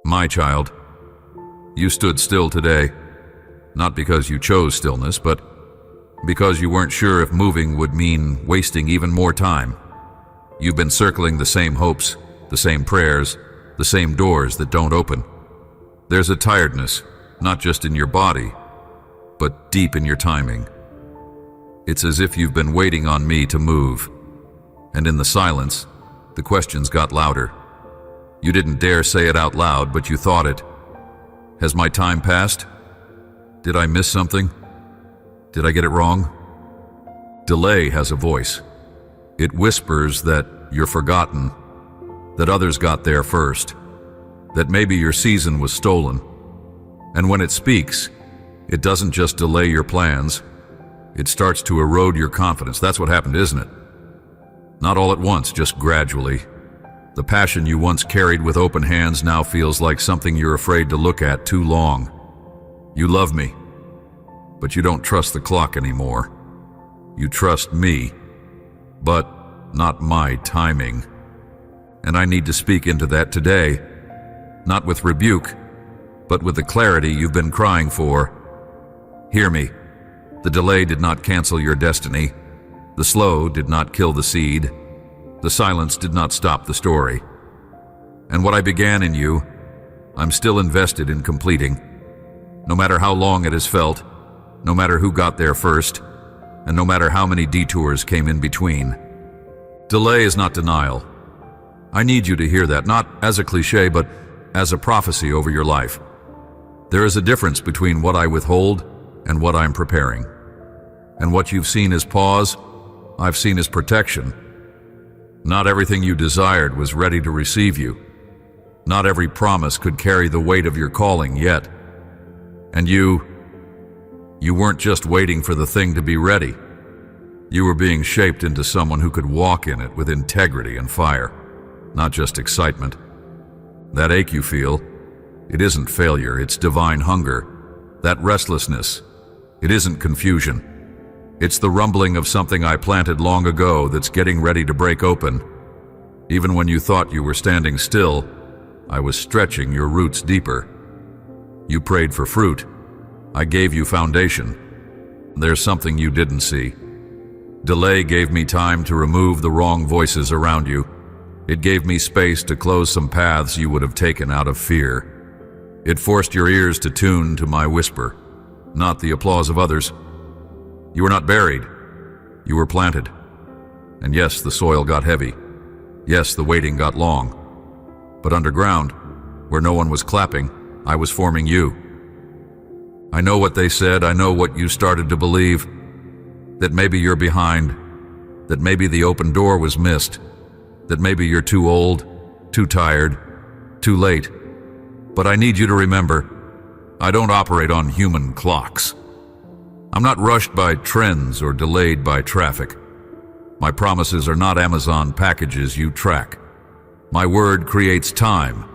My child, you stood still today, not because you chose stillness, but because you weren't sure if moving would mean wasting even more time. You've been circling the same hopes, the same prayers, the same doors that don't open. There's a tiredness, not just in your body, but deep in your timing. It's as if you've been waiting on me to move. And in the silence, the questions got louder. You didn't dare say it out loud, but you thought it. Has my time passed? Did I miss something? Did I get it wrong? Delay has a voice. It whispers that you're forgotten, that others got there first, that maybe your season was stolen. And when it speaks, it doesn't just delay your plans, it starts to erode your confidence. That's what happened, isn't it? Not all at once, just gradually. The passion you once carried with open hands now feels like something you're afraid to look at too long. You love me, but you don't trust the clock anymore. You trust me, but not my timing. And I need to speak into that today, not with rebuke, but with the clarity you've been crying for. Hear me. The delay did not cancel your destiny. The slow did not kill the seed. The silence did not stop the story. And what I began in you, I'm still invested in completing. No matter how long it has felt, no matter who got there first, and no matter how many detours came in between. Delay is not denial. I need you to hear that, not as a cliche, but as a prophecy over your life. There is a difference between what I withhold and what I'm preparing. And what you've seen as pause, I've seen as protection. Not everything you desired was ready to receive you. Not every promise could carry the weight of your calling yet. And you weren't just waiting for the thing to be ready. You were being shaped into someone who could walk in it with integrity and fire, not just excitement. That ache you feel, it isn't failure, it's divine hunger. That restlessness, it isn't confusion. It's the rumbling of something I planted long ago that's getting ready to break open. Even when you thought you were standing still, I was stretching your roots deeper. You prayed for fruit. I gave you foundation. There's something you didn't see. Delay gave me time to remove the wrong voices around you. It gave me space to close some paths you would have taken out of fear. It forced your ears to tune to my whisper, not the applause of others. You were not buried. You were planted. And yes, the soil got heavy. Yes, the waiting got long. But underground, where no one was clapping, I was forming you. I know what they said. I know what you started to believe. That maybe you're behind. That maybe the open door was missed. That maybe you're too old, too tired, too late. But I need you to remember, I don't operate on human clocks. I'm not rushed by trends or delayed by traffic. My promises are not Amazon packages you track. My word creates time.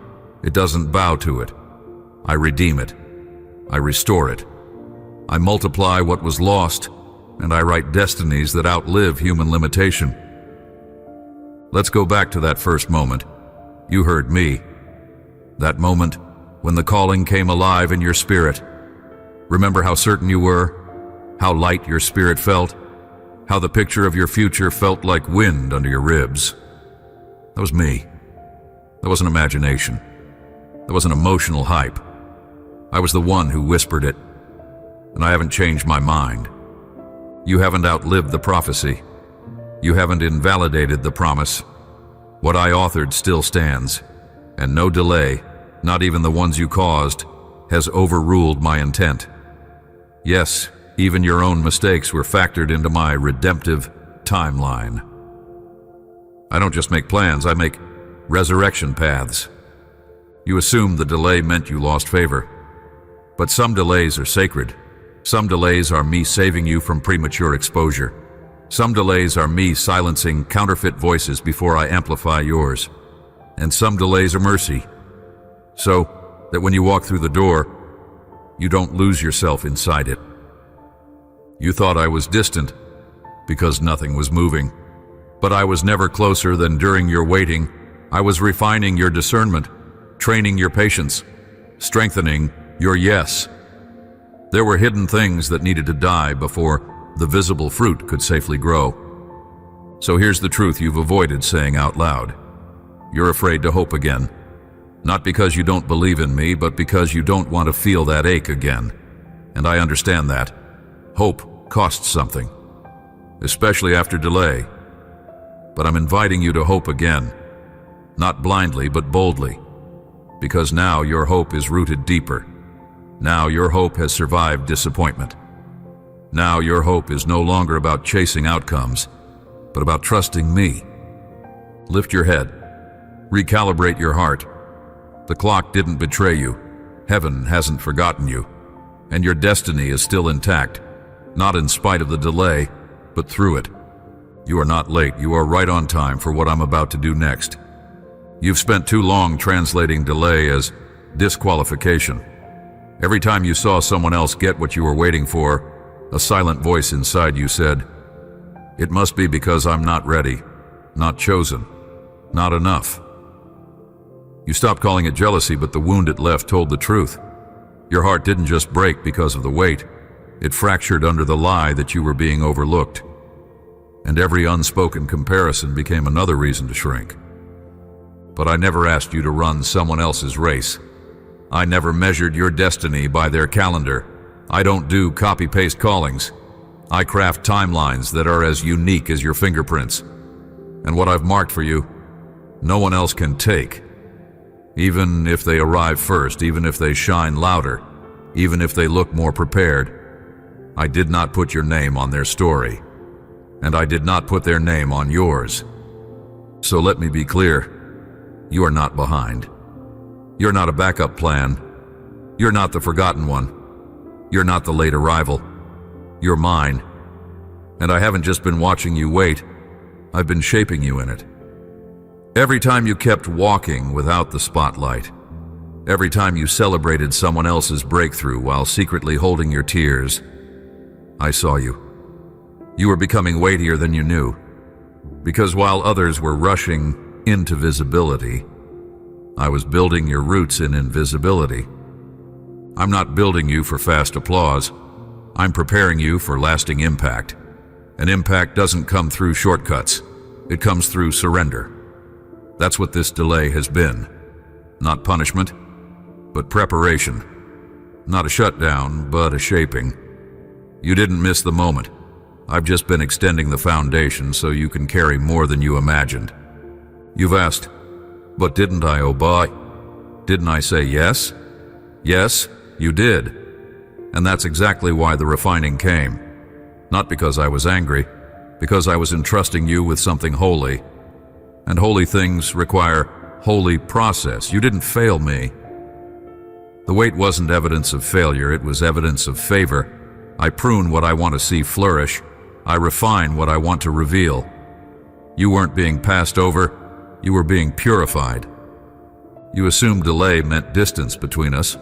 It doesn't bow to it. I redeem it. I restore it. I multiply what was lost, and I write destinies that outlive human limitation. Let's go back to that first moment. You heard me. That moment when the calling came alive in your spirit. Remember how certain you were? How light your spirit felt? How the picture of your future felt like wind under your ribs? That was me. That wasn't imagination. That wasn't emotional hype. I was the one who whispered it, and I haven't changed my mind. You haven't outlived the prophecy. You haven't invalidated the promise. What I authored still stands, and no delay, not even the ones you caused, has overruled my intent. Yes, even your own mistakes were factored into my redemptive timeline. I don't just make plans, I make resurrection paths. You assumed the delay meant you lost favor. But some delays are sacred. Some delays are me saving you from premature exposure. Some delays are me silencing counterfeit voices before I amplify yours. And some delays are mercy. So that when you walk through the door, you don't lose yourself inside it. You thought I was distant because nothing was moving. But I was never closer than during your waiting. I was refining your discernment, training your patience, strengthening your yes. There were hidden things that needed to die before the visible fruit could safely grow. So here's the truth you've avoided saying out loud. You're afraid to hope again. Not because you don't believe in me, but because you don't want to feel that ache again. And I understand that. Hope costs something, especially after delay. But I'm inviting you to hope again. Not blindly, but boldly. Because now your hope is rooted deeper. Now your hope has survived disappointment. Now your hope is no longer about chasing outcomes, but about trusting me. Lift your head. Recalibrate your heart. The clock didn't betray you. Heaven hasn't forgotten you. And your destiny is still intact, not in spite of the delay, but through it. You are not late. You are right on time for what I'm about to do next. You've spent too long translating delay as disqualification. Every time you saw someone else get what you were waiting for, a silent voice inside you said, "It must be because I'm not ready, not chosen, not enough." You stopped calling it jealousy, but the wound it left told the truth. Your heart didn't just break because of the weight. It fractured under the lie that you were being overlooked. And every unspoken comparison became another reason to shrink. But I never asked you to run someone else's race. I never measured your destiny by their calendar. I don't do copy-paste callings. I craft timelines that are as unique as your fingerprints. And what I've marked for you, no one else can take. Even if they arrive first, even if they shine louder, even if they look more prepared, I did not put your name on their story. And I did not put their name on yours. So let me be clear. You are not behind. You're not a backup plan. You're not the forgotten one. You're not the late arrival. You're mine. And I haven't just been watching you wait. I've been shaping you in it. Every time you kept walking without the spotlight, every time you celebrated someone else's breakthrough while secretly holding your tears, I saw you. You were becoming weightier than you knew. Because while others were rushing into visibility, I was building your roots in invisibility. I'm not building you for fast applause. I'm preparing you for lasting impact. And impact doesn't come through shortcuts. It comes through surrender. That's what this delay has been. Not punishment, but preparation. Not a shutdown, but a shaping. You didn't miss the moment. I've just been extending the foundation so you can carry more than you imagined. You've asked, but didn't I obey? Didn't I say yes? Yes, you did. And that's exactly why the refining came. Not because I was angry, because I was entrusting you with something holy. And holy things require holy process. You didn't fail me. The wait wasn't evidence of failure, it was evidence of favor. I prune what I want to see flourish. I refine what I want to reveal. You weren't being passed over, you were being purified. You assumed delay meant distance between us,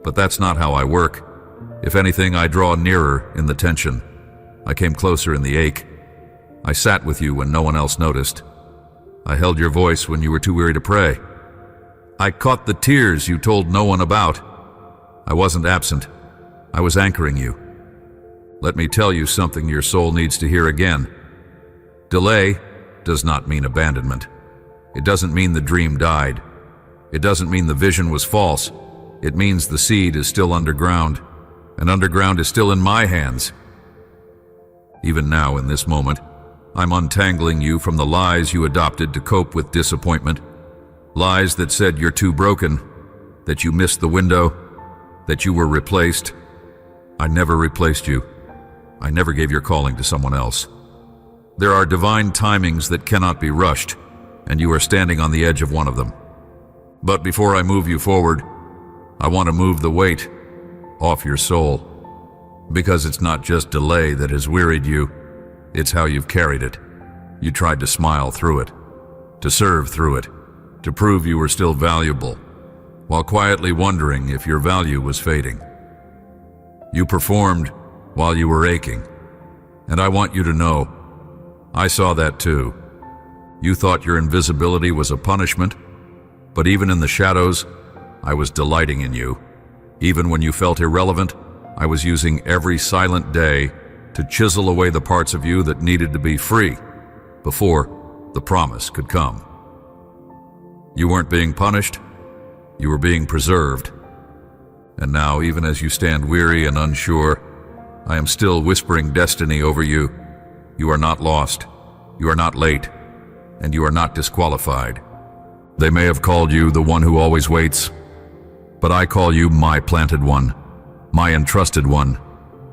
but that's not how I work. If anything, I draw nearer in the tension. I came closer in the ache. I sat with you when no one else noticed. I held your voice when you were too weary to pray. I caught the tears you told no one about. I wasn't absent. I was anchoring you. Let me tell you something your soul needs to hear again. Delay does not mean abandonment. It doesn't mean the dream died. It doesn't mean the vision was false. It means the seed is still underground, and underground is still in my hands. Even now, in this moment, I'm untangling you from the lies you adopted to cope with disappointment. Lies that said you're too broken, that you missed the window, that you were replaced. I never replaced you. I never gave your calling to someone else. There are divine timings that cannot be rushed, and you are standing on the edge of one of them. But before I move you forward, I want to move the weight off your soul. Because it's not just delay that has wearied you, it's how you've carried it. You tried to smile through it, to serve through it, to prove you were still valuable, while quietly wondering if your value was fading. You performed while you were aching, and I want you to know, I saw that too. You thought your invisibility was a punishment, But even in the shadows, I was delighting in you. Even when you felt irrelevant, I was using every silent day to chisel away the parts of you that needed to be free before the promise could come. You weren't being punished, you were being preserved. And now, even as you stand weary and unsure, I am still whispering destiny over you. You are not lost, you are not late, and you are not disqualified. They may have called you the one who always waits, but I call you my planted one, my entrusted one,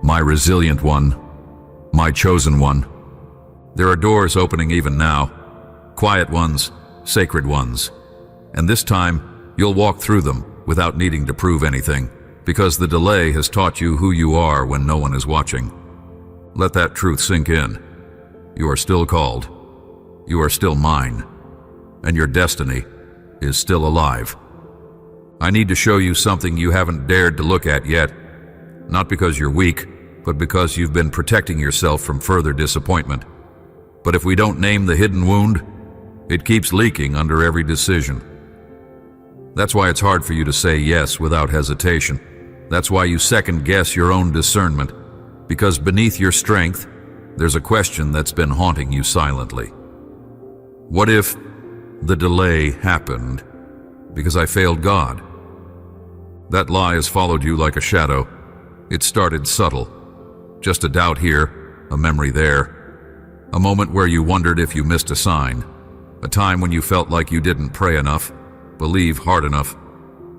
my resilient one, my chosen one. There are doors opening even now, quiet ones, sacred ones, and this time you'll walk through them without needing to prove anything, because the delay has taught you who you are when no one is watching. Let that truth sink in. You are still called, you are still mine, and your destiny is still alive. I need to show you something you haven't dared to look at yet, not because you're weak, but because you've been protecting yourself from further disappointment. But if we don't name the hidden wound, it keeps leaking under every decision. That's why it's hard for you to say yes without hesitation. That's why you second-guess your own discernment, because beneath your strength, there's a question that's been haunting you silently. What if the delay happened because I failed God? That lie has followed you like a shadow. It started subtle. Just a doubt here, a memory there. A moment where you wondered if you missed a sign. A time when you felt like you didn't pray enough, believe hard enough,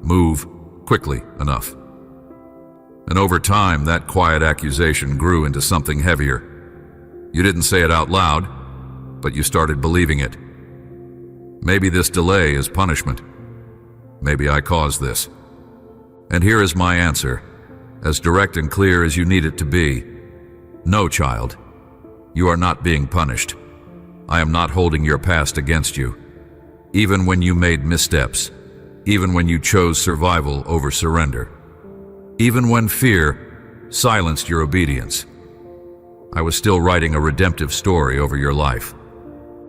move quickly enough. And over time, that quiet accusation grew into something heavier. You didn't say it out loud, but you started believing it. Maybe this delay is punishment. Maybe I caused this. And here is my answer, as direct and clear as you need it to be. No, child, you are not being punished. I am not holding your past against you. Even when you made missteps, even when you chose survival over surrender, even when fear silenced your obedience, I was still writing a redemptive story over your life.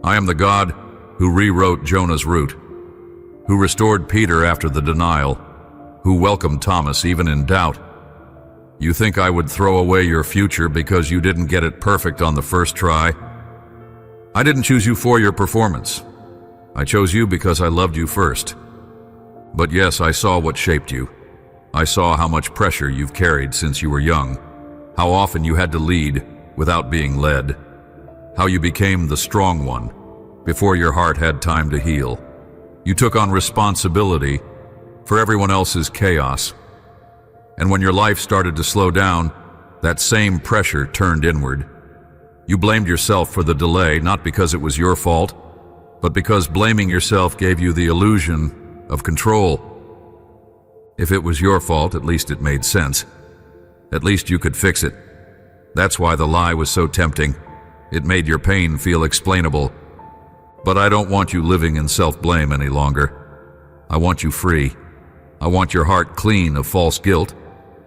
I am the God who rewrote Jonah's route, who restored Peter after the denial, who welcomed Thomas even in doubt. You think I would throw away your future because you didn't get it perfect on the first try? I didn't choose you for your performance. I chose you because I loved you first. But yes, I saw what shaped you. I saw how much pressure you've carried since you were young, how often you had to lead without being led, how you became the strong one before your heart had time to heal. You took on responsibility for everyone else's chaos. And when your life started to slow down, that same pressure turned inward. You blamed yourself for the delay, not because it was your fault, but because blaming yourself gave you the illusion of control. If it was your fault, at least it made sense. At least you could fix it. That's why the lie was so tempting. It made your pain feel explainable. But I don't want you living in self-blame any longer. I want you free. I want your heart clean of false guilt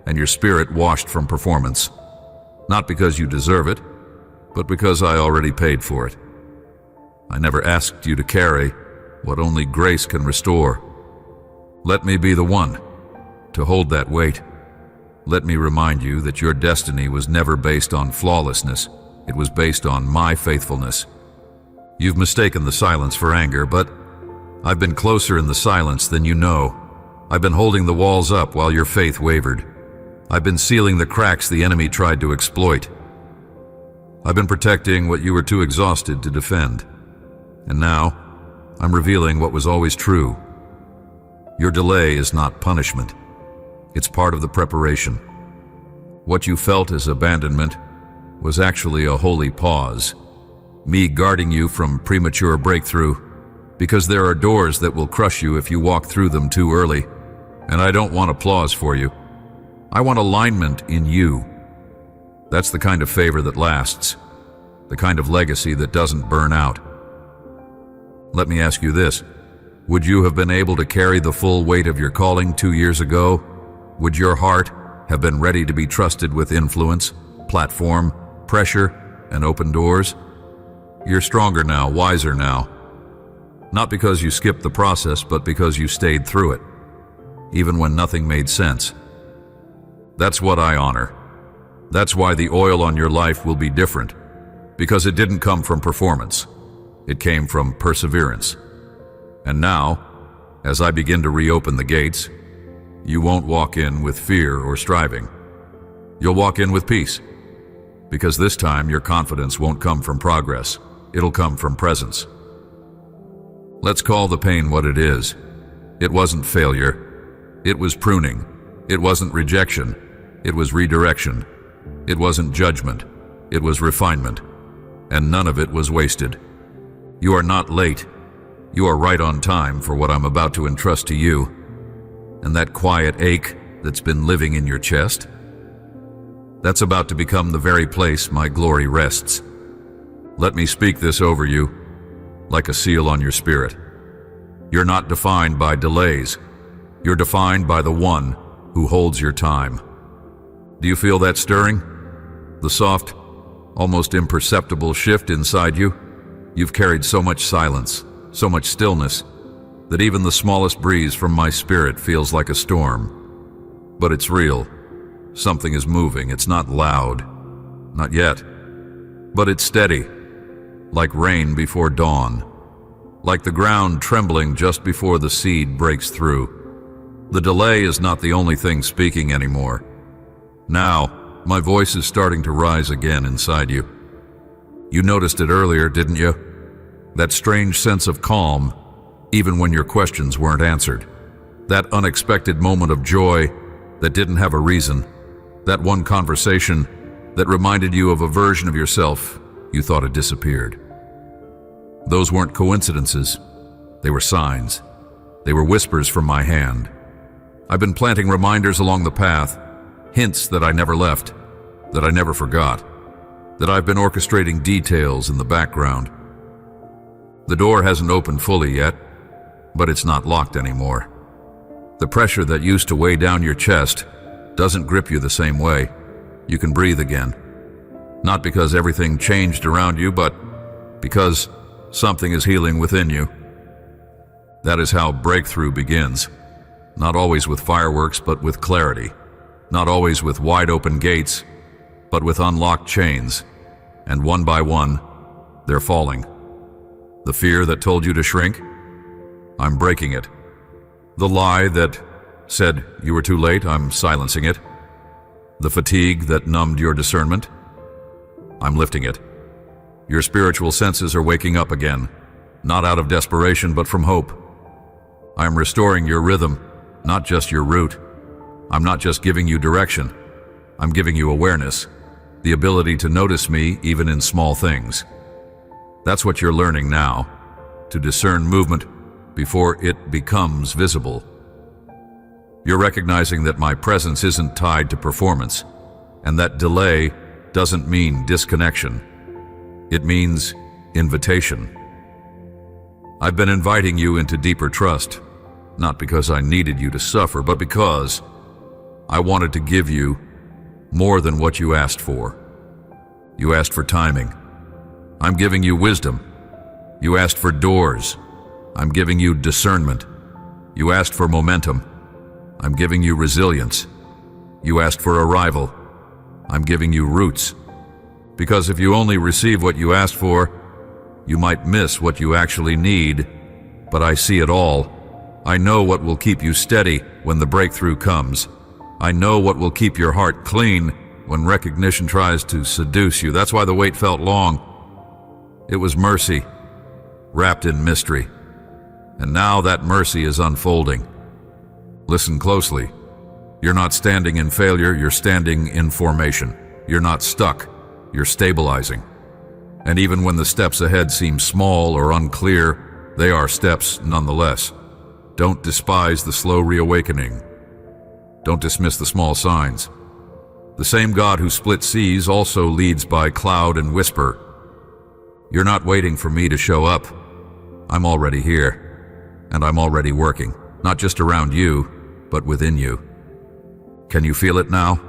and your spirit washed from performance. Not because you deserve it, but because I already paid for it. I never asked you to carry what only grace can restore. Let me be the one to hold that weight. Let me remind you that your destiny was never based on flawlessness. It was based on my faithfulness. You've mistaken the silence for anger, but I've been closer in the silence than you know. I've been holding the walls up while your faith wavered. I've been sealing the cracks the enemy tried to exploit. I've been protecting what you were too exhausted to defend. And now, I'm revealing what was always true. Your delay is not punishment. It's part of the preparation. What you felt as abandonment was actually a holy pause. Me guarding you from premature breakthrough, because there are doors that will crush you if you walk through them too early. And I don't want applause for you. I want alignment in you. That's the kind of favor that lasts, the kind of legacy that doesn't burn out. Let me ask you this. Would you have been able to carry the full weight of your calling 2 years ago? Would your heart have been ready to be trusted with influence, platform, pressure, and open doors? You're stronger now, wiser now. Not because you skipped the process, but because you stayed through it, even when nothing made sense. That's what I honor. That's why the oil on your life will be different, because it didn't come from performance. It came from perseverance. And now, as I begin to reopen the gates, you won't walk in with fear or striving. You'll walk in with peace, because this time your confidence won't come from progress. It'll come from presence. Let's call the pain what it is. It wasn't failure. It was pruning. It wasn't rejection. It was redirection. It wasn't judgment. It was refinement. And none of it was wasted. You are not late. You are right on time for what I'm about to entrust to you. And that quiet ache that's been living in your chest, that's about to become the very place my glory rests. Let me speak this over you, like a seal on your spirit. You're not defined by delays. You're defined by the one who holds your time. Do you feel that stirring? The soft, almost imperceptible shift inside you? You've carried so much silence, so much stillness, that even the smallest breeze from my spirit feels like a storm. But it's real. Something is moving. It's not loud. Not yet. But it's steady. Like rain before dawn. Like the ground trembling just before the seed breaks through. The delay is not the only thing speaking anymore. Now, my voice is starting to rise again inside you. You noticed it earlier, didn't you? That strange sense of calm, even when your questions weren't answered. That unexpected moment of joy that didn't have a reason. That one conversation that reminded you of a version of yourself you thought had disappeared. Those weren't coincidences. They were signs. They were whispers from my hand. I've been planting reminders along the path, hints that I never left, that I never forgot, that I've been orchestrating details in the background. The door hasn't opened fully yet, but it's not locked anymore. The pressure that used to weigh down your chest doesn't grip you the same way. You can breathe again. Not because everything changed around you, but because something is healing within you. That is how breakthrough begins. Not always with fireworks, but with clarity. Not always with wide open gates, but with unlocked chains. And one by one, they're falling. The fear that told you to shrink, I'm breaking it. The lie that said you were too late, I'm silencing it. The fatigue that numbed your discernment, I'm lifting it. Your spiritual senses are waking up again, not out of desperation, but from hope. I'm restoring your rhythm, not just your route. I'm not just giving you direction. I'm giving you awareness, the ability to notice me even in small things. That's what you're learning now, to discern movement before it becomes visible. You're recognizing that my presence isn't tied to performance, and that delay doesn't mean disconnection. It means invitation. I've been inviting you into deeper trust, not because I needed you to suffer, but because I wanted to give you more than what you asked for. You asked for timing. I'm giving you wisdom. You asked for doors. I'm giving you discernment. You asked for momentum. I'm giving you resilience. You asked for arrival. I'm giving you roots. Because if you only receive what you asked for, you might miss what you actually need. But I see it all. I know what will keep you steady when the breakthrough comes. I know what will keep your heart clean when recognition tries to seduce you. That's why the wait felt long. It was mercy, wrapped in mystery. And now that mercy is unfolding. Listen closely. You're not standing in failure, you're standing in formation. You're not stuck, you're stabilizing. And even when the steps ahead seem small or unclear, they are steps nonetheless. Don't despise the slow reawakening. Don't dismiss the small signs. The same God who split seas also leads by cloud and whisper. You're not waiting for me to show up. I'm already here, and I'm already working, not just around you, but within you. Can you feel it now?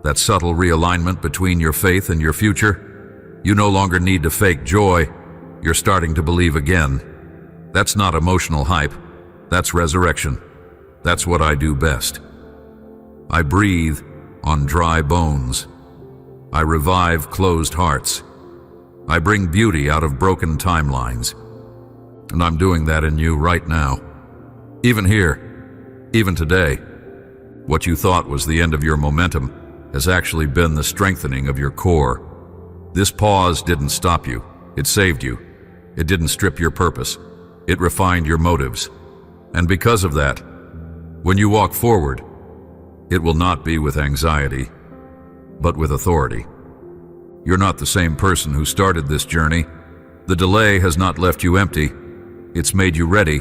That subtle realignment between your faith and your future? You no longer need to fake joy. You're starting to believe again. That's not emotional hype. That's resurrection. That's what I do best. I breathe on dry bones. I revive closed hearts. I bring beauty out of broken timelines. And I'm doing that in you right now. Even here, even today, what you thought was the end of your momentum has actually been the strengthening of your core. This pause didn't stop you. It saved you. It didn't strip your purpose. It refined your motives. And because of that, when you walk forward, it will not be with anxiety, but with authority. You're not the same person who started this journey. The delay has not left you empty. It's made you ready.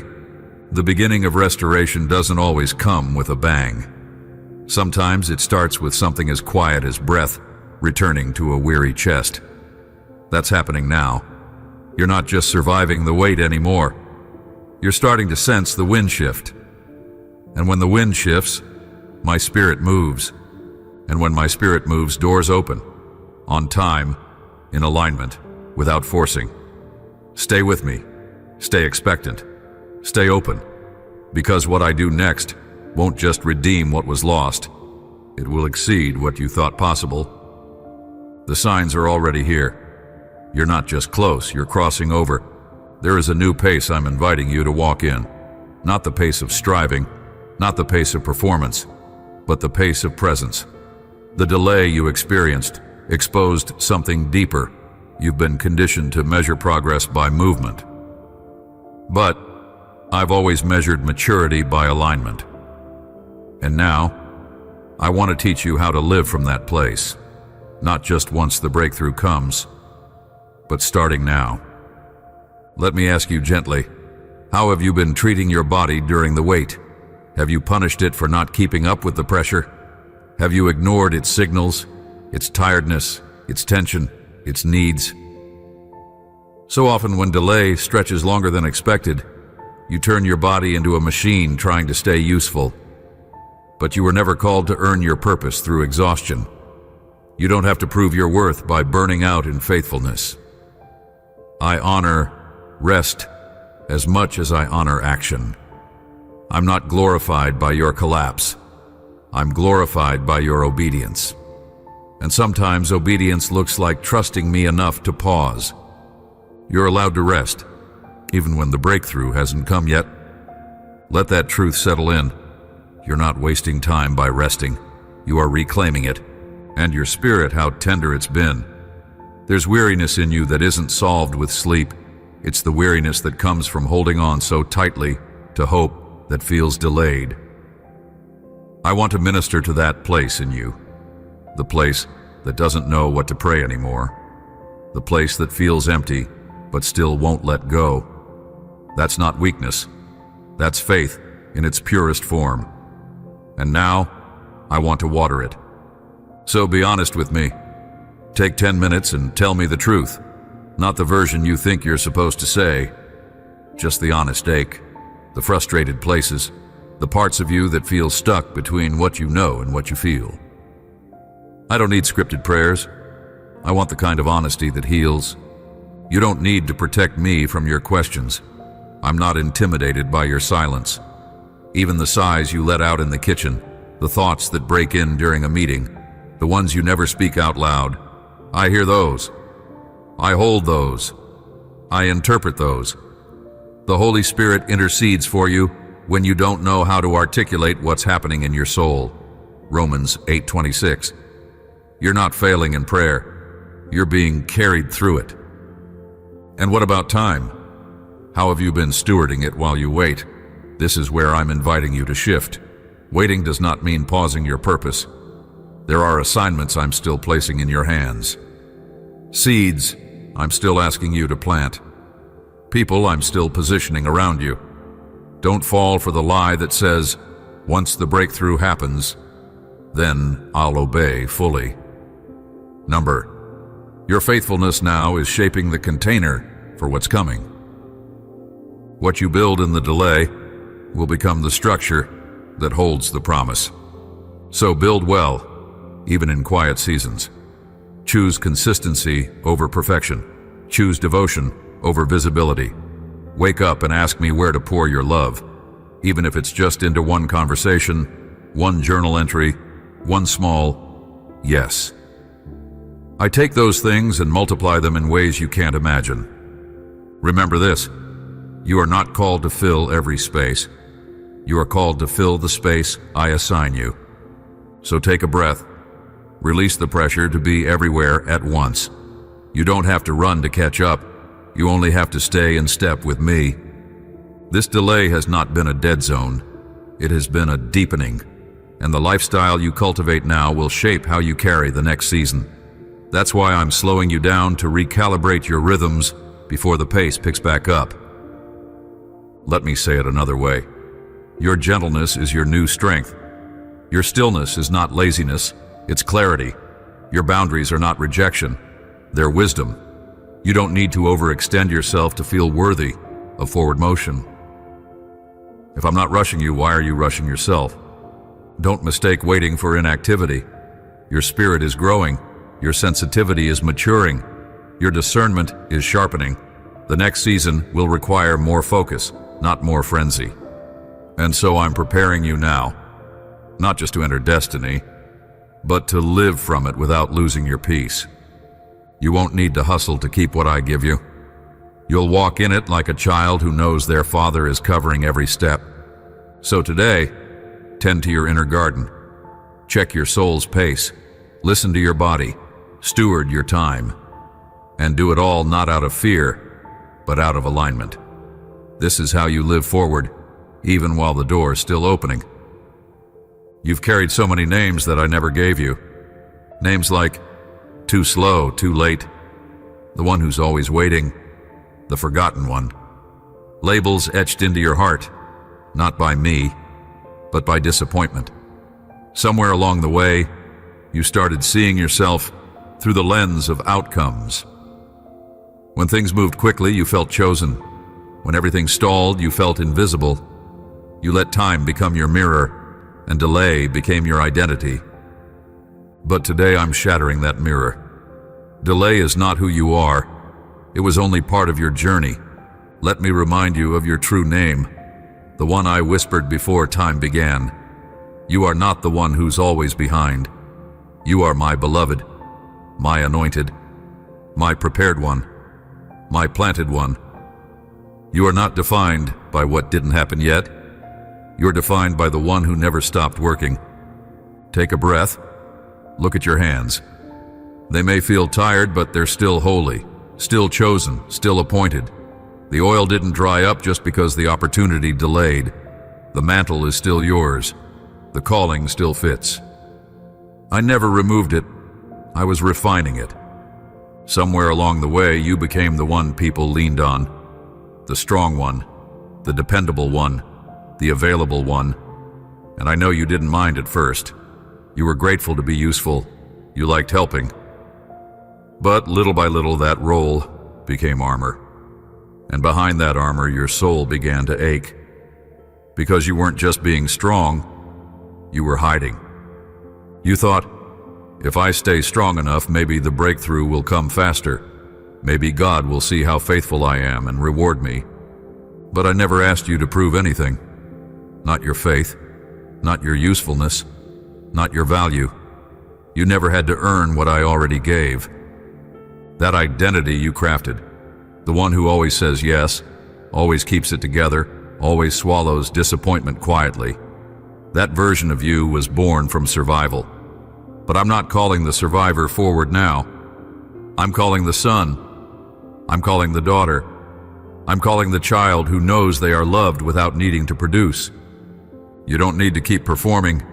The beginning of restoration doesn't always come with a bang. Sometimes it starts with something as quiet as breath returning to a weary chest. That's happening now. You're not just surviving the wait anymore. You're starting to sense the wind shift. And when the wind shifts, my spirit moves. And when my spirit moves, doors open. On time, in alignment, without forcing. Stay with me. Stay expectant. Stay open. Because what I do next won't just redeem what was lost. It will exceed what you thought possible. The signs are already here. You're not just close, you're crossing over. There is a new pace I'm inviting you to walk in. Not the pace of striving, not the pace of performance, but the pace of presence. The delay you experienced exposed something deeper. You've been conditioned to measure progress by movement. But I've always measured maturity by alignment. And now, I want to teach you how to live from that place. Not just once the breakthrough comes, but starting now. Let me ask you gently, how have you been treating your body during the wait? Have you punished it for not keeping up with the pressure? Have you ignored its signals, its tiredness, its tension, its needs? So often when delay stretches longer than expected, you turn your body into a machine trying to stay useful. But you were never called to earn your purpose through exhaustion. You don't have to prove your worth by burning out in faithfulness. I honor rest as much as I honor action. I'm not glorified by your collapse. I'm glorified by your obedience. And sometimes obedience looks like trusting me enough to pause. You're allowed to rest, even when the breakthrough hasn't come yet. Let that truth settle in. You're not wasting time by resting. You are reclaiming it, and your spirit, how tender it's been. There's weariness in you that isn't solved with sleep. It's the weariness that comes from holding on so tightly to hope that feels delayed. I want to minister to that place in you, the place that doesn't know what to pray anymore, the place that feels empty but still won't let go. That's not weakness. That's faith in its purest form. And now, I want to water it. So be honest with me. Take 10 minutes and tell me the truth. Not the version you think you're supposed to say. Just the honest ache, the frustrated places, the parts of you that feel stuck between what you know and what you feel. I don't need scripted prayers. I want the kind of honesty that heals. You don't need to protect me from your questions. I'm not intimidated by your silence. Even the sighs you let out in the kitchen, the thoughts that break in during a meeting, the ones you never speak out loud, I hear those. I hold those. I interpret those. The Holy Spirit intercedes for you when you don't know how to articulate what's happening in your soul. Romans 8:26. You're not failing in prayer. You're being carried through it. And what about time? How have you been stewarding it while you wait? This is where I'm inviting you to shift. Waiting does not mean pausing your purpose. There are assignments I'm still placing in your hands. Seeds I'm still asking you to plant. People I'm still positioning around you. Don't fall for the lie that says, once the breakthrough happens, then I'll obey fully. Your faithfulness now is shaping the container for what's coming. What you build in the delay will become the structure that holds the promise. So build well, even in quiet seasons. Choose consistency over perfection. Choose devotion over visibility. Wake up and ask me where to pour your love, even if it's just into one conversation, one journal entry, one small yes. I take those things and multiply them in ways you can't imagine. Remember this, you are not called to fill every space. You are called to fill the space I assign you. So take a breath. Release the pressure to be everywhere at once. You don't have to run to catch up. You only have to stay in step with me. This delay has not been a dead zone. It has been a deepening. And the lifestyle you cultivate now will shape how you carry the next season. That's why I'm slowing you down to recalibrate your rhythms before the pace picks back up. Let me say it another way. Your gentleness is your new strength. Your stillness is not laziness, it's clarity. Your boundaries are not rejection, they're wisdom. You don't need to overextend yourself to feel worthy of forward motion. If I'm not rushing you, why are you rushing yourself? Don't mistake waiting for inactivity. Your spirit is growing, your sensitivity is maturing, your discernment is sharpening. The next season will require more focus, not more frenzy. And so I'm preparing you now, not just to enter destiny, but to live from it without losing your peace. You won't need to hustle to keep what I give you. You'll walk in it like a child who knows their father is covering every step. So today, tend to your inner garden. Check your soul's pace. Listen to your body. Steward your time. And do it all not out of fear, but out of alignment. This is how you live forward, even while the door is still opening. You've carried so many names that I never gave you. Names like too slow, too late, the one who's always waiting, the forgotten one. Labels etched into your heart, not by me, but by disappointment. Somewhere along the way, you started seeing yourself through the lens of outcomes. When things moved quickly, you felt chosen. When everything stalled, you felt invisible. You let time become your mirror, and delay became your identity. But today I'm shattering that mirror. Delay is not who you are. It was only part of your journey. Let me remind you of your true name, the one I whispered before time began. You are not the one who's always behind. You are my beloved, my anointed, my prepared one, my planted one. You are not defined by what didn't happen yet. You're defined by the one who never stopped working. Take a breath. Look at your hands. They may feel tired, but they're still holy, still chosen, still appointed. The oil didn't dry up just because the opportunity delayed. The mantle is still yours. The calling still fits. I never removed it. I was refining it. Somewhere along the way, you became the one people leaned on. The strong one, the dependable one, the available one. And I know you didn't mind at first. You were grateful to be useful. You liked helping. But little by little, that role became armor. And behind that armor, your soul began to ache. Because you weren't just being strong, you were hiding. You thought, if I stay strong enough, maybe the breakthrough will come faster. Maybe God will see how faithful I am and reward me. But I never asked you to prove anything. Not your faith, not your usefulness, not your value. You never had to earn what I already gave. That identity you crafted, the one who always says yes, always keeps it together, always swallows disappointment quietly. That version of you was born from survival. But I'm not calling the survivor forward now. I'm calling the son. I'm calling the daughter. I'm calling the child who knows they are loved without needing to produce. You don't need to keep performing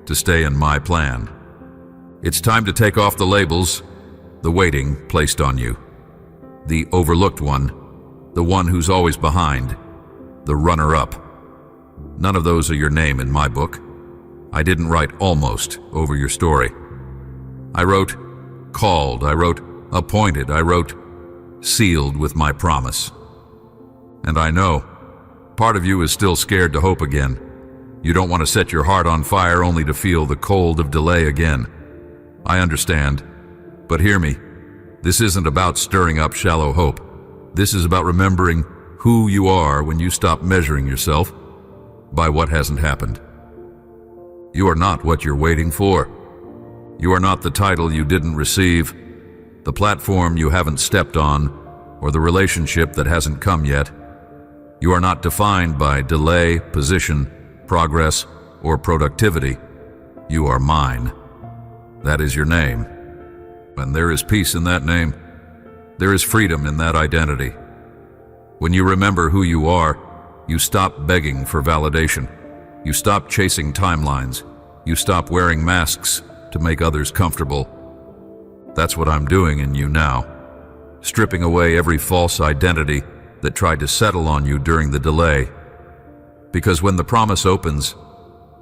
to stay in my plan. It's time to take off the labels, the waiting placed on you. The overlooked one, the one who's always behind, the runner-up. None of those are your name in my book. I didn't write almost over your story. I wrote called, I wrote appointed, I wrote sealed with my promise. And I know, part of you is still scared to hope again. You don't want to set your heart on fire only to feel the cold of delay again. I understand, but hear me. This isn't about stirring up shallow hope. This is about remembering who you are when you stop measuring yourself by what hasn't happened. You are not what you're waiting for. You are not the title you didn't receive, the platform you haven't stepped on, or the relationship that hasn't come yet. You are not defined by delay, position, progress, or productivity. You are mine. That is your name. And there is peace in that name. There is freedom in that identity. When you remember who you are, you stop begging for validation. You stop chasing timelines. You stop wearing masks to make others comfortable. That's what I'm doing in you now, stripping away every false identity that tried to settle on you during the delay. Because when the promise opens,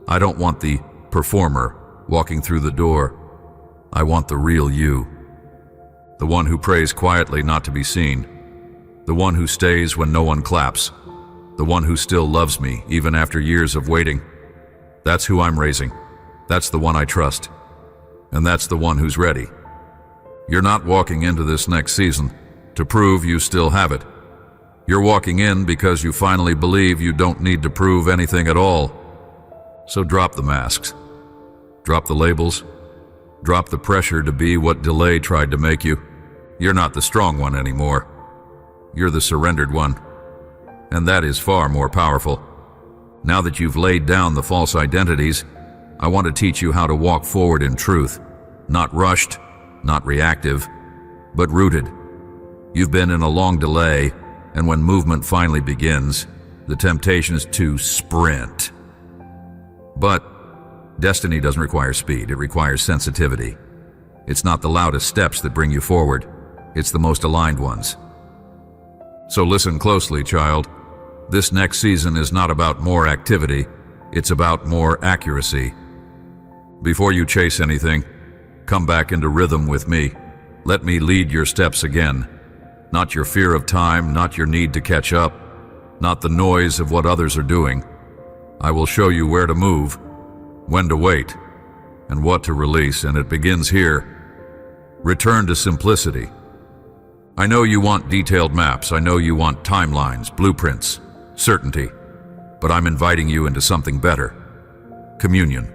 I don't want the performer walking through the door. I want the real you. The one who prays quietly not to be seen. The one who stays when no one claps. The one who still loves me even after years of waiting. That's who I'm raising. That's the one I trust. And that's the one who's ready. You're not walking into this next season to prove you still have it. You're walking in because you finally believe you don't need to prove anything at all. So drop the masks. Drop the labels. Drop the pressure to be what delay tried to make you. You're not the strong one anymore. You're the surrendered one. And that is far more powerful. Now that you've laid down the false identities, I want to teach you how to walk forward in truth. Not rushed, not reactive, but rooted. You've been in a long delay, and when movement finally begins, the temptation is to sprint. But destiny doesn't require speed, it requires sensitivity. It's not the loudest steps that bring you forward, it's the most aligned ones. So listen closely, child. This next season is not about more activity, it's about more accuracy. Before you chase anything, come back into rhythm with me. Let me lead your steps again. Not your fear of time, not your need to catch up, not the noise of what others are doing. I will show you where to move, when to wait, and what to release, and it begins here. Return to simplicity. I know you want detailed maps, I know you want timelines, blueprints, certainty, but I'm inviting you into something better. Communion.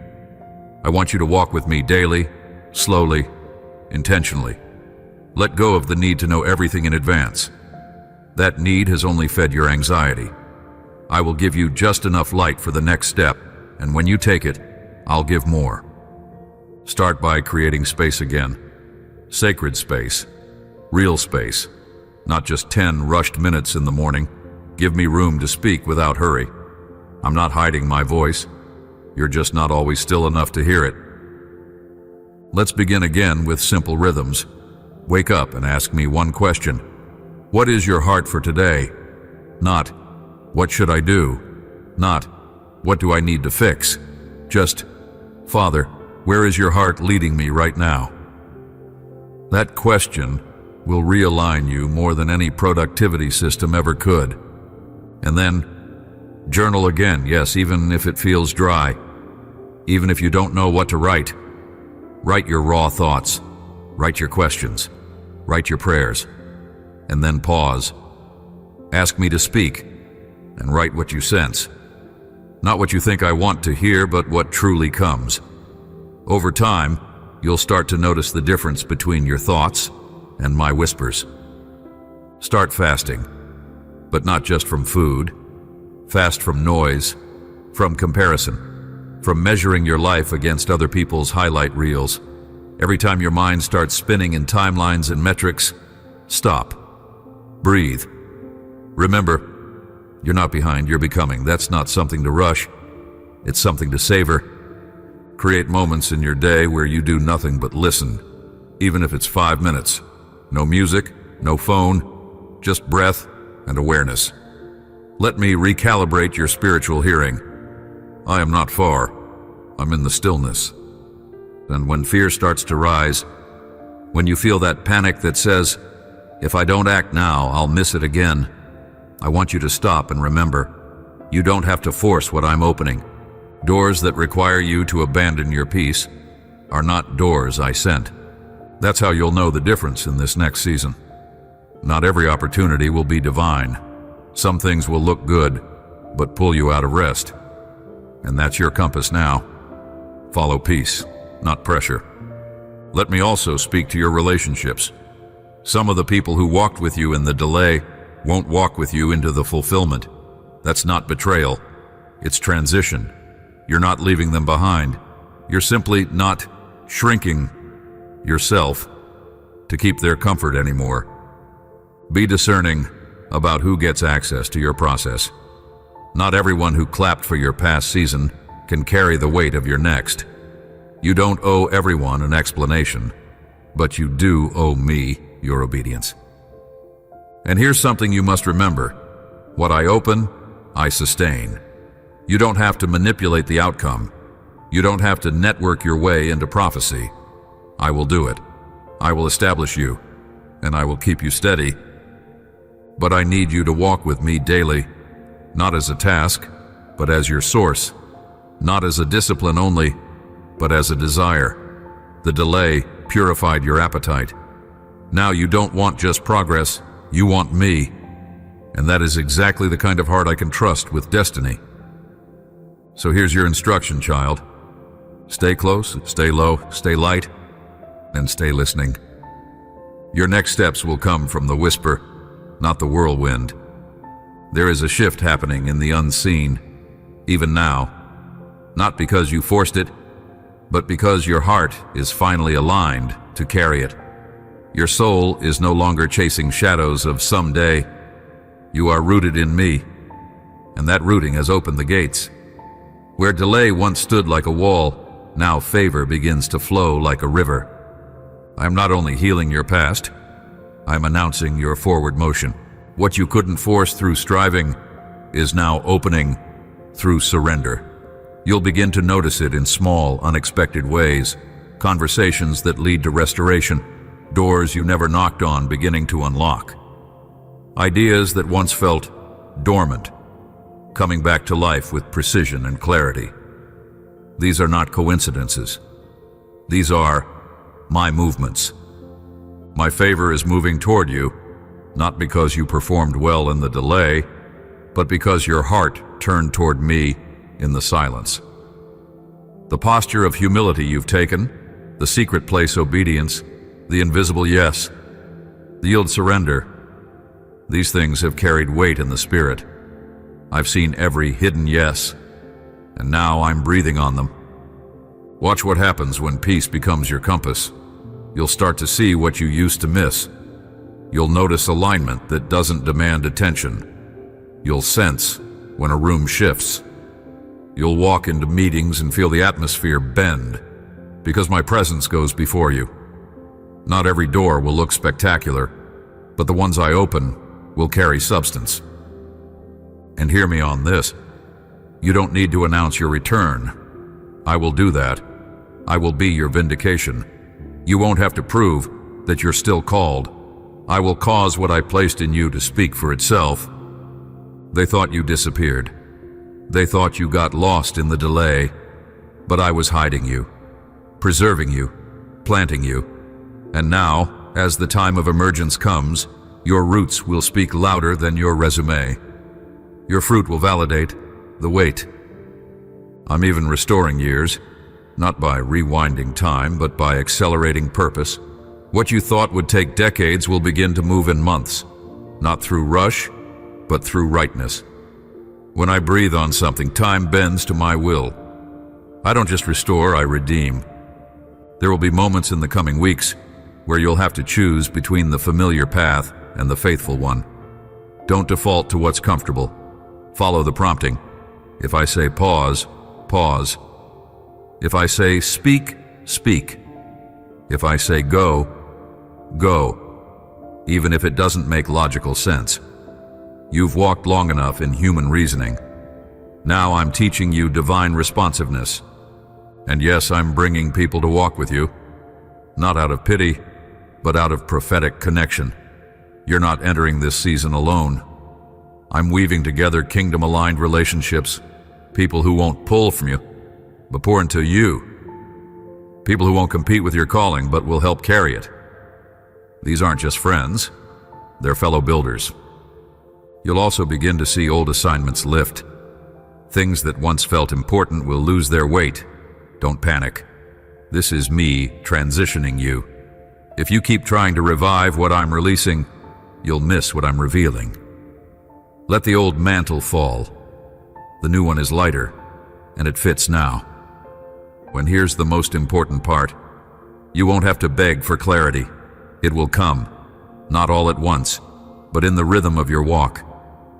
I want you to walk with me daily, slowly, intentionally. Let go of the need to know everything in advance. That need has only fed your anxiety. I will give you just enough light for the next step, and when you take it, I'll give more. Start by creating space again. Sacred space. Real space. Not just 10 rushed minutes in the morning. Give me room to speak without hurry. I'm not hiding my voice. You're just not always still enough to hear it. Let's begin again with simple rhythms. Wake up and ask me one question. What is your heart for today? Not, what should I do? Not, what do I need to fix? Just, Father, where is your heart leading me right now? That question will realign you more than any productivity system ever could. And then, journal again, yes, even if it feels dry. Even if you don't know what to write. Write your raw thoughts. Write your questions. Write your prayers. And then pause. Ask me to speak. And write what you sense. Not what you think I want to hear, but what truly comes. Over time, you'll start to notice the difference between your thoughts and my whispers. Start fasting, but not just from food. Fast from noise, from comparison, from measuring your life against other people's highlight reels. Every time your mind starts spinning in timelines and metrics, stop. Breathe. Remember, you're not behind, you're becoming. That's not something to rush. It's something to savor. Create moments in your day where you do nothing but listen, even if it's 5 minutes. No music, no phone, just breath and awareness. Let me recalibrate your spiritual hearing. I am not far. I'm in the stillness. And when fear starts to rise, when you feel that panic that says, if I don't act now, I'll miss it again, I want you to stop and remember, you don't have to force what I'm opening. Doors that require you to abandon your peace are not doors I sent. That's how you'll know the difference in this next season. Not every opportunity will be divine. Some things will look good, but pull you out of rest. And that's your compass now. Follow peace, not pressure. Let me also speak to your relationships. Some of the people who walked with you in the delay won't walk with you into the fulfillment. That's not betrayal. It's transition. You're not leaving them behind. You're simply not shrinking yourself to keep their comfort anymore. Be discerning about who gets access to your process. Not everyone who clapped for your past season can carry the weight of your next. You don't owe everyone an explanation, but you do owe me your obedience. And here's something you must remember. What I open, I sustain. You don't have to manipulate the outcome. You don't have to network your way into prophecy. I will do it. I will establish you, and I will keep you steady. But I need you to walk with me daily, not as a task, but as your source. Not as a discipline only, but as a desire. The delay purified your appetite. Now you don't want just progress, you want me. And that is exactly the kind of heart I can trust with destiny. So here's your instruction, child. Stay close, stay low, stay light, and stay listening. Your next steps will come from the whisper, not the whirlwind. There is a shift happening in the unseen, even now. Not because you forced it, but because your heart is finally aligned to carry it. Your soul is no longer chasing shadows of someday. You are rooted in me, and that rooting has opened the gates. Where delay once stood like a wall, now favor begins to flow like a river. I am not only healing your past, I am announcing your forward motion. What you couldn't force through striving is now opening through surrender. You'll begin to notice it in small, unexpected ways, conversations that lead to restoration, doors you never knocked on beginning to unlock. Ideas that once felt dormant, coming back to life with precision and clarity. These are not coincidences. These are my movements. My favor is moving toward you, not because you performed well in the delay, but because your heart turned toward me in the silence. The posture of humility you've taken, the secret place obedience, the invisible yes, the yield surrender, these things have carried weight in the spirit. I've seen every hidden yes, and now I'm breathing on them. Watch what happens when peace becomes your compass. You'll start to see what you used to miss. You'll notice alignment that doesn't demand attention. You'll sense when a room shifts. You'll walk into meetings and feel the atmosphere bend, because my presence goes before you. Not every door will look spectacular, but the ones I open will carry substance. And hear me on this. You don't need to announce your return. I will do that. I will be your vindication. You won't have to prove that you're still called. I will cause what I placed in you to speak for itself. They thought you disappeared. They thought you got lost in the delay, but I was hiding you, preserving you, planting you. And now, as the time of emergence comes, your roots will speak louder than your resume. Your fruit will validate the wait. I'm even restoring years, not by rewinding time, but by accelerating purpose. What you thought would take decades will begin to move in months, not through rush, but through rightness. When I breathe on something, time bends to my will. I don't just restore, I redeem. There will be moments in the coming weeks where you'll have to choose between the familiar path and the faithful one. Don't default to what's comfortable. Follow the prompting. If I say pause, pause. If I say speak, speak. If I say go, go. Even if it doesn't make logical sense. You've walked long enough in human reasoning. Now I'm teaching you divine responsiveness. And yes, I'm bringing people to walk with you. Not out of pity, but out of prophetic connection. You're not entering this season alone. I'm weaving together kingdom-aligned relationships, people who won't pull from you, but pour into you. People who won't compete with your calling, but will help carry it. These aren't just friends, they're fellow builders. You'll also begin to see old assignments lift. Things that once felt important will lose their weight. Don't panic. This is me transitioning you. If you keep trying to revive what I'm releasing, you'll miss what I'm revealing. Let the old mantle fall. The new one is lighter, and it fits now. When here's the most important part, you won't have to beg for clarity. It will come, not all at once, but in the rhythm of your walk.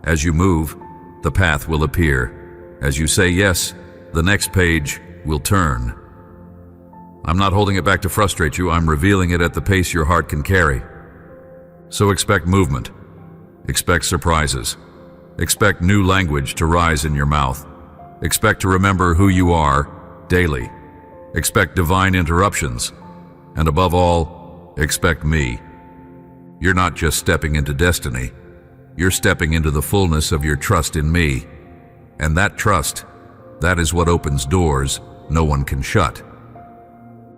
As you move, the path will appear. As you say yes, the next page will turn. I'm not holding it back to frustrate you, I'm revealing it at the pace your heart can carry. So expect movement. Expect surprises. Expect new language to rise in your mouth. Expect to remember who you are daily. Expect divine interruptions. And above all, expect me. You're not just stepping into destiny. You're stepping into the fullness of your trust in me. And that trust, that is what opens doors no one can shut.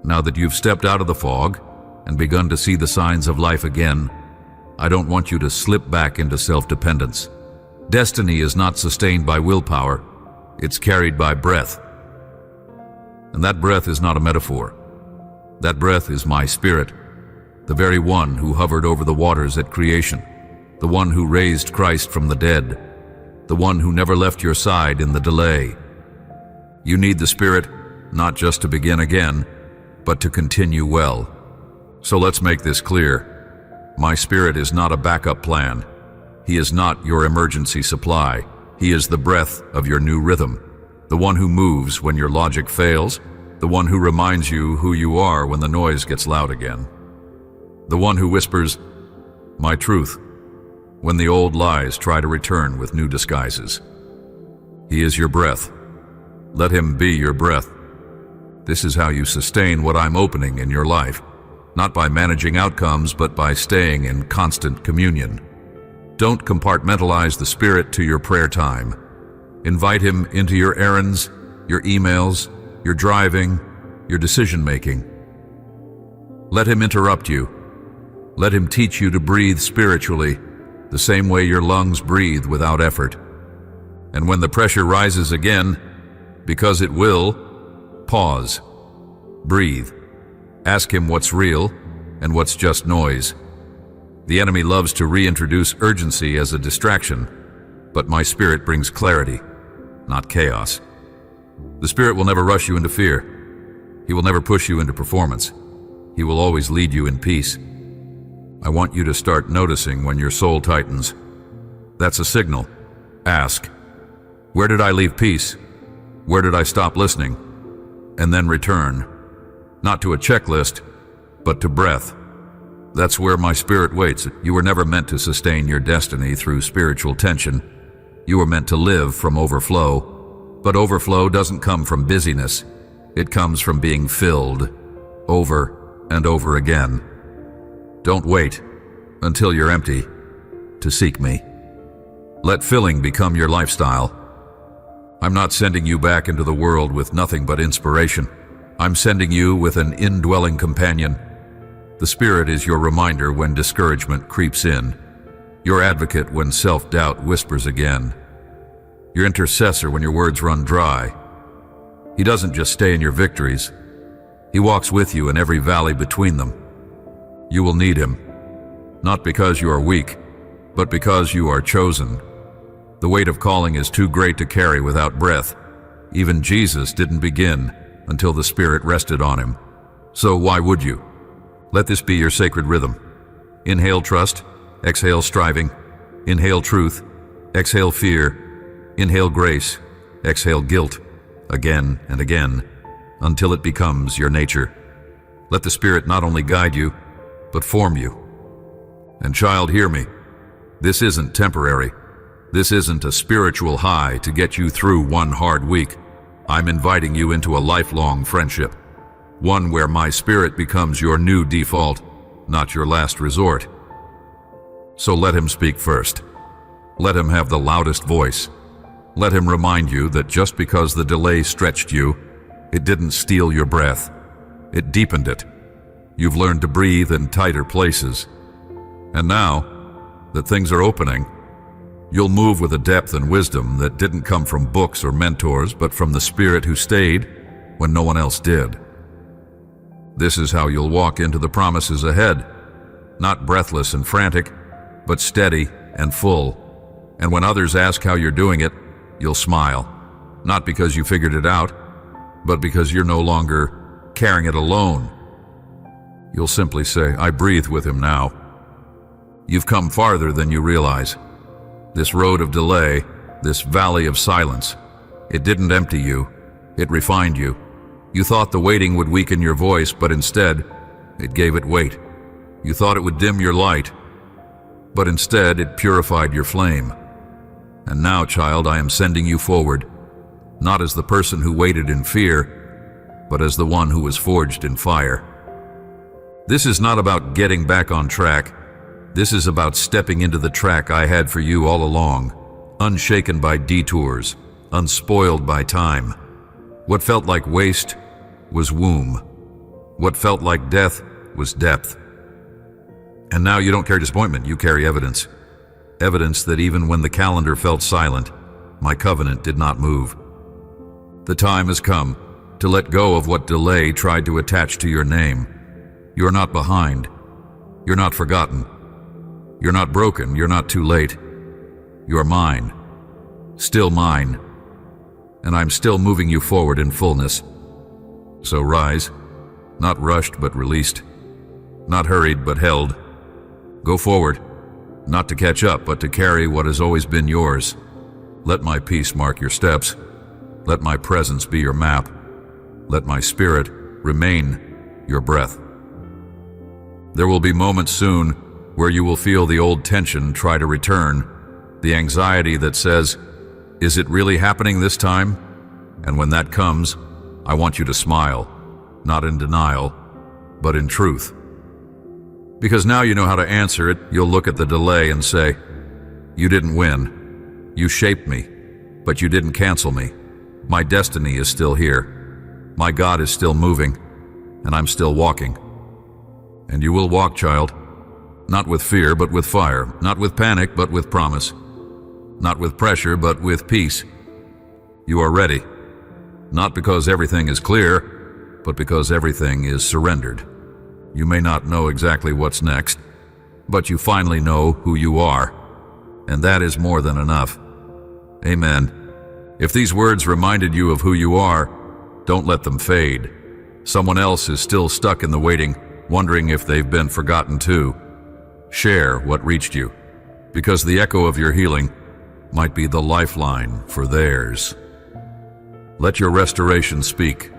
Now that you've stepped out of the fog and begun to see the signs of life again, I don't want you to slip back into self-dependence. Destiny is not sustained by willpower, it's carried by breath. And that breath is not a metaphor. That breath is my spirit, the very one who hovered over the waters at creation, the one who raised Christ from the dead, the one who never left your side in the delay. You need the Spirit not just to begin again, but to continue well. So let's make this clear. My Spirit is not a backup plan. He is not your emergency supply. He is the breath of your new rhythm, the one who moves when your logic fails, the one who reminds you who you are when the noise gets loud again, the one who whispers, "My truth," when the old lies try to return with new disguises. He is your breath. Let him be your breath. This is how you sustain what I'm opening in your life, not by managing outcomes, but by staying in constant communion. Don't compartmentalize the Spirit to your prayer time. Invite him into your errands, your emails, your driving, your decision-making. Let him interrupt you. Let him teach you to breathe spiritually, the same way your lungs breathe without effort. And when the pressure rises again, because it will, pause. Breathe. Ask him what's real and what's just noise. The enemy loves to reintroduce urgency as a distraction, but my Spirit brings clarity, not chaos. The Spirit will never rush you into fear. He will never push you into performance. He will always lead you in peace. I want you to start noticing when your soul tightens. That's a signal. Ask, where did I leave peace? Where did I stop listening? And then return, not to a checklist, but to breath. That's where my Spirit waits. You were never meant to sustain your destiny through spiritual tension. You were meant to live from overflow. But overflow doesn't come from busyness. It comes from being filled, over and over again. Don't wait until you're empty to seek me. Let filling become your lifestyle. I'm not sending you back into the world with nothing but inspiration. I'm sending you with an indwelling companion. The Spirit is your reminder when discouragement creeps in, your advocate when self-doubt whispers again, your intercessor when your words run dry. He doesn't just stay in your victories. He walks with you in every valley between them. You will need him, not because you are weak, but because you are chosen. The weight of calling is too great to carry without breath. Even Jesus didn't begin until the Spirit rested on him. So why would you? Let this be your sacred rhythm. Inhale trust, exhale striving. Inhale truth, exhale fear. Inhale grace, exhale guilt, again and again, until it becomes your nature. Let the Spirit not only guide you, but form you. And child, hear me. This isn't temporary. This isn't a spiritual high to get you through one hard week. I'm inviting you into a lifelong friendship, one where my Spirit becomes your new default, not your last resort. So let him speak first. Let him have the loudest voice. Let him remind you that just because the delay stretched you, it didn't steal your breath. It deepened it. You've learned to breathe in tighter places. And now that things are opening, You'll move with a depth and wisdom that didn't come from books or mentors, but from the Spirit who stayed when no one else did. This is how you'll walk into the promises ahead, not breathless and frantic, but steady and full. And when others ask how you're doing it, you'll smile, not because you figured it out, but because you're no longer carrying it alone. You'll simply say, I breathe with him now. You've come farther than you realize. This road of delay, this valley of silence, it didn't empty you, it refined you. You thought the waiting would weaken your voice, but instead, it gave it weight. You thought it would dim your light, but instead it purified your flame. And now, child, I am sending you forward, not as the person who waited in fear, but as the one who was forged in fire. This is not about getting back on track. This is about stepping into the track I had for you all along, unshaken by detours, unspoiled by time. What felt like waste was womb. What felt like death was depth. And now you don't carry disappointment, you carry evidence. Evidence that even when the calendar felt silent, my covenant did not move. The time has come to let go of what delay tried to attach to your name. You're not behind. You're not forgotten. You're not broken. You're not too late. You're mine. Still mine. And I'm still moving you forward in fullness. So rise, not rushed but released, not hurried but held. Go forward, not to catch up but to carry what has always been yours. Let my peace mark your steps. Let my presence be your map. Let my spirit remain your breath. There will be moments soon where you will feel the old tension try to return, the anxiety that says, is it really happening this time? And when that comes, I want you to smile, not in denial, but in truth. Because now you know how to answer it, you'll look at the delay and say, you didn't win. You shaped me, but you didn't cancel me. My destiny is still here. My God is still moving, and I'm still walking. And you will walk, child. Not with fear, but with fire. Not with panic, but with promise. Not with pressure, but with peace. You are ready. Not because everything is clear, but because everything is surrendered. You may not know exactly what's next, but you finally know who you are. And that is more than enough. Amen. If these words reminded you of who you are, don't let them fade. Someone else is still stuck in the waiting, wondering if they've been forgotten too. Share what reached you, because the echo of your healing might be the lifeline for theirs. Let your restoration speak.